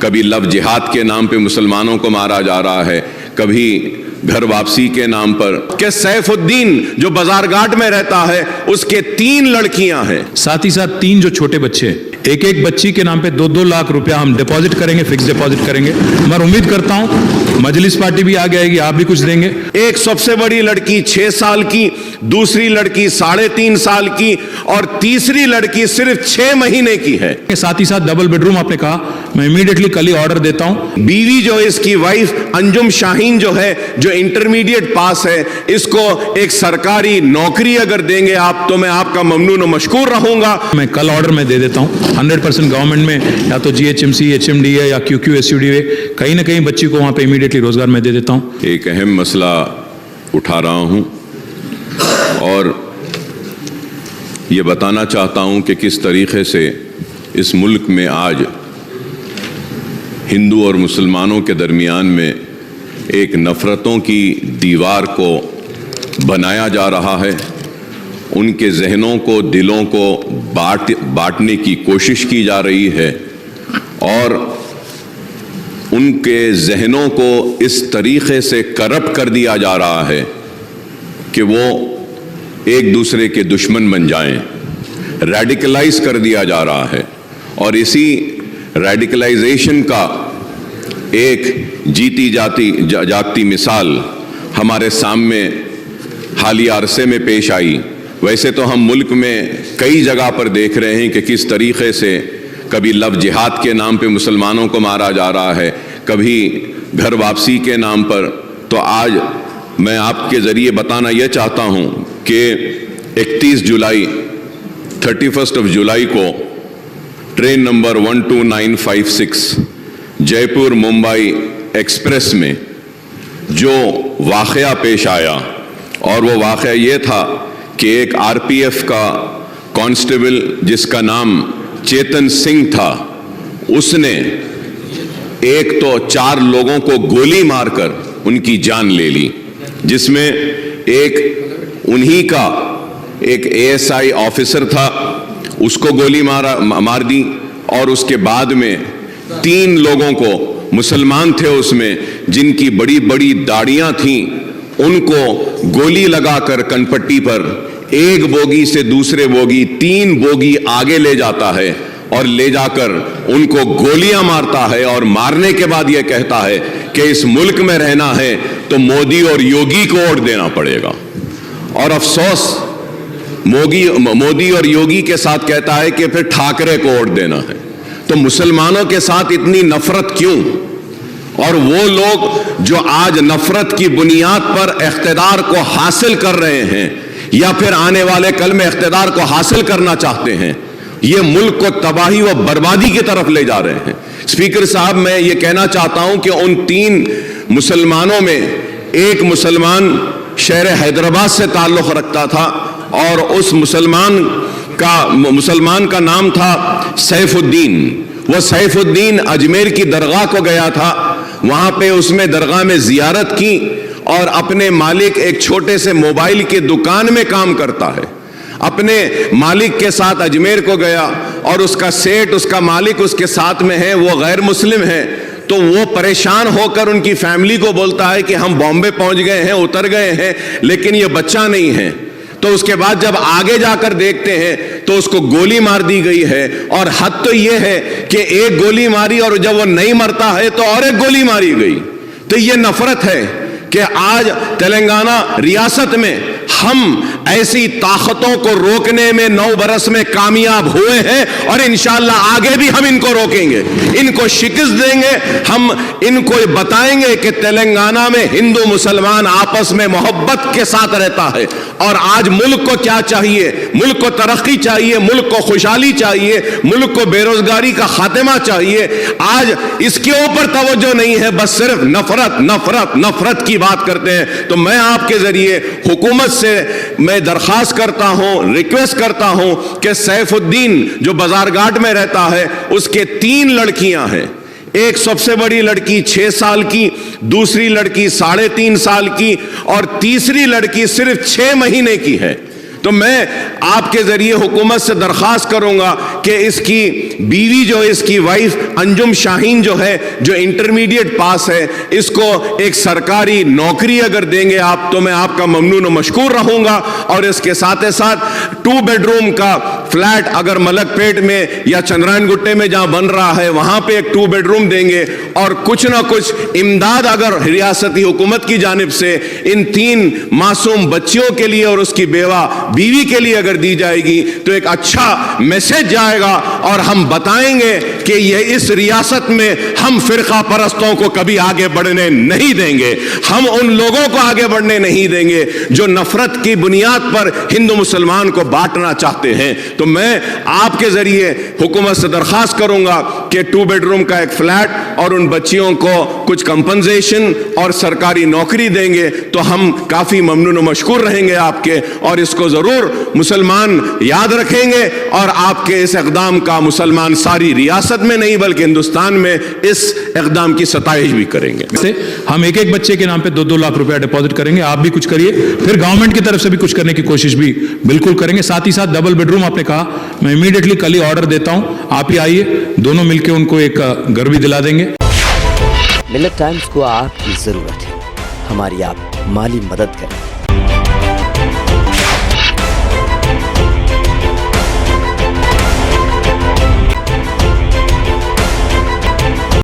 کبھی لو جہاد کے نام پہ مسلمانوں کو مارا جا رہا ہے، کبھی گھر واپسی کے نام پر، کہ سیف الدین جو بازار گھاٹ میں رہتا ہے اس کے 3 لڑکیاں ہیں، ساتھ ہی ساتھ 3 جو چھوٹے بچے، ایک بچی کے نام پہ 2 لاکھ روپیہ ہم ڈپازٹ کریں گے، فکس ڈپازٹ کریں گے۔ میں امید کرتا ہوں مجلس پارٹی بھی آگے آئے گی، آپ بھی کچھ دیں گے۔ ایک سب سے بڑی لڑکی 6 سال کی، دوسری لڑکی 3.5 سال کی، اور تیسری لڑکی صرف 6 مہینے کی ہے۔ ساتھ ہی ساتھ ڈبل بیڈ روم آپ نے کہا، میں امیڈیٹلی کل ہی آرڈر دیتا ہوں۔ بیوی جو اس کی وائف انجم شاہین جو ہے، جو انٹرمیڈیٹ پاس ہے، اس کو ایک سرکاری نوکری اگر دیں گے آپ تو میں آپ کا ممنون و مشکور رہوں گا۔ میں کل آرڈر میں دے دیتا ہوں 100% گورنمنٹ میں، یا تو GHMC HMD ہے یا QQ SUD ہے، کہیں نہ کہیں بچی کو وہاں پہ امیڈیٹلی روزگار میں دے دیتا ہوں۔ ایک اہم مسئلہ اٹھا رہا ہوں اور یہ بتانا چاہتا ہوں کہ کس طریقے سے اس ملک میں آج ہندو اور مسلمانوں کے درمیان میں ایک نفرتوں کی دیوار کو بنایا جا رہا ہے، ان کے ذہنوں کو، دلوں کو بانٹنے کی کوشش کی جا رہی ہے، اور ان کے ذہنوں کو اس طریقے سے کرپٹ کر دیا جا رہا ہے کہ وہ ایک دوسرے کے دشمن بن جائیں، ریڈیکلائز کر دیا جا رہا ہے۔ اور اسی ریڈیکلائزیشن کا ایک جیتی جاگتی مثال ہمارے سامنے حالیہ عرصے میں پیش آئی۔ ویسے تو ہم ملک میں کئی جگہ پر دیکھ رہے ہیں کہ کس طریقے سے کبھی لو جہاد کے نام پہ مسلمانوں کو مارا جا رہا ہے، کبھی گھر واپسی کے نام پر۔ تو آج میں آپ کے ذریعے بتانا یہ چاہتا ہوں کہ 31 جولائی 31 جولائی کو ٹرین نمبر 12956 جے پور ممبئی ایکسپریس میں جو واقعہ پیش آیا، اور وہ واقعہ یہ تھا کہ ایک RPF کا کانسٹیبل جس کا نام چیتن سنگھ تھا، اس نے ایک تو 4 لوگوں کو گولی مار کر ان کی جان لے لی، جس میں ایک انہی کا ایک ASI آفیسر تھا، اس کو گولی مار دی، اور اس کے بعد میں 3 لوگوں کو، مسلمان تھے اس میں، جن کی بڑی بڑی داڑیاں تھیں، ان کو گولی لگا کر کنپٹی پر ایک بوگی سے دوسرے بوگی 3 بوگی آگے لے جاتا ہے، اور لے جا کر ان کو گولیاں مارتا ہے، اور مارنے کے بعد یہ کہتا ہے کہ اس ملک میں رہنا ہے تو مودی اور یوگی کو ووٹ دینا پڑے گا۔ اور افسوس مودی اور یوگی کے ساتھ کہتا ہے کہ پھر ٹھاکرے کو ووٹ دینا ہے۔ تو مسلمانوں کے ساتھ اتنی نفرت کیوں؟ اور وہ لوگ جو آج نفرت کی بنیاد پر اقتدار کو حاصل کر رہے ہیں، یا پھر آنے والے کل میں اقتدار کو حاصل کرنا چاہتے ہیں، یہ ملک کو تباہی و بربادی کی طرف لے جا رہے ہیں۔ اسپیکر صاحب، میں یہ کہنا چاہتا ہوں کہ ان 3 مسلمانوں میں ایک مسلمان شہر حیدرآباد سے تعلق رکھتا تھا، اور اس مسلمان کا نام تھا سیف الدین۔ وہ سیف الدین اجمیر کی درگاہ کو گیا تھا، وہاں پہ اس میں درگاہ میں زیارت کی، اور اپنے مالک ایک چھوٹے سے موبائل کی دکان میں کام کرتا ہے، اپنے مالک کے ساتھ اجمیر کو گیا، اور اس کا سیٹ، اس کا مالک اس کے ساتھ میں ہے، وہ غیر مسلم ہے۔ تو وہ پریشان ہو کر ان کی فیملی کو بولتا ہے کہ ہم بامبے پہنچ گئے ہیں، اتر گئے ہیں، لیکن یہ بچہ نہیں ہے۔ تو اس کے بعد جب آگے جا کر دیکھتے ہیں تو اس کو گولی مار دی گئی ہے، اور حد تو یہ ہے کہ ایک گولی ماری، اور جب وہ نہیں مرتا ہے تو اور ایک گولی ماری گئی۔ تو یہ نفرت ہے کہ آج تلنگانہ ریاست میں ہم ایسی طاقتوں کو روکنے میں 9 برس میں کامیاب ہوئے ہیں، اور انشاءاللہ آگے بھی ہم ان کو روکیں گے، ان کو شکست دیں گے۔ ہم ان کو بتائیں گے کہ تلنگانہ میں ہندو مسلمان آپس میں محبت کے ساتھ رہتا ہے، اور آج ملک کو کیا چاہیے؟ ملک کو ترقی چاہیے، ملک کو خوشحالی چاہیے، ملک کو بے روزگاری کا خاتمہ چاہیے۔ آج اس کے اوپر توجہ نہیں ہے، بس صرف نفرت نفرت نفرت کی بات کرتے ہیں۔ تو میں آپ کے ذریعے حکومت سے میں درخواست کرتا ہوں، ریکویسٹ کرتا ہوں کہ سیف الدین جو بازار گھاٹ میں رہتا ہے، اس کے 3 لڑکیاں ہیں، ایک سب سے بڑی لڑکی 6 سال کی، دوسری لڑکی 3.5 سال کی، اور تیسری لڑکی صرف 6 مہینے کی ہے۔ تو میں آپ کے ذریعے حکومت سے درخواست کروں گا کہ اس کی بیوی جو اس کی وائف انجم شاہین جو ہے, جو انٹرمیڈیٹ پاس ہے, اس کو ایک سرکاری نوکری اگر دیں گے آپ تو میں آپ کا ممنون و مشکور رہوں گا. اور اس کے ساتھ ساتھ 2 بیڈ روم کا فلیٹ اگر ملک پیٹ میں یا چندرائن گٹے میں جہاں بن رہا ہے وہاں پہ ایک 2 بیڈ روم دیں گے, اور کچھ نہ کچھ امداد اگر ریاستی حکومت کی جانب سے ان 3 معصوم بچیوں کے لیے اور اس کی بیوی کے لیے اگر دی جائے گی تو ایک اچھا میسج جائے گا, اور ہم بتائیں گے کہ یہ اس ریاست میں ہم فرقہ پرستوں کو کبھی آگے بڑھنے نہیں دیں گے, ہم ان لوگوں کو آگے بڑھنے نہیں دیں گے جو نفرت کی بنیاد پر ہندو مسلمان کو بانٹنا چاہتے ہیں. تو میں آپ کے ذریعے حکومت سے درخواست کروں گا کہ 2 بیڈ روم کا ایک فلیٹ اور ان بچیوں کو کچھ کمپنسیشن اور سرکاری نوکری دیں گے تو ہم کافی ممنون و مشکور رہیں گے آپ کے, اور اس کو ضرور مسلمان یاد رکھیں گے, اور آپ کے اس اقدام کا مسلمان ساری ریاست میں نہیں بلکہ ہندوستان میں اس اقدام کی ستائش بھی کریں گے. ہم ایک ایک بچے کے نام پہ 2-2 لاکھ روپیہ ڈپازٹ کریں گے, آپ بھی کچھ کریے, پھر گورنمنٹ کی طرف سے بھی کچھ کرنے کی کوشش بھی بالکل کریں گے. ساتھ ہی ساتھ ڈبل بیڈ روم آپ نے کہا, میں امیڈیٹلی کل ہی آرڈر دیتا ہوں, آپ ہی آئیے, دونوں مل کے ان کو ایک گھر بھی دلا دیں گے. ملت ٹائمز کو آپ کی ضرورت ہے, ہماری آپ مالی مدد کریں.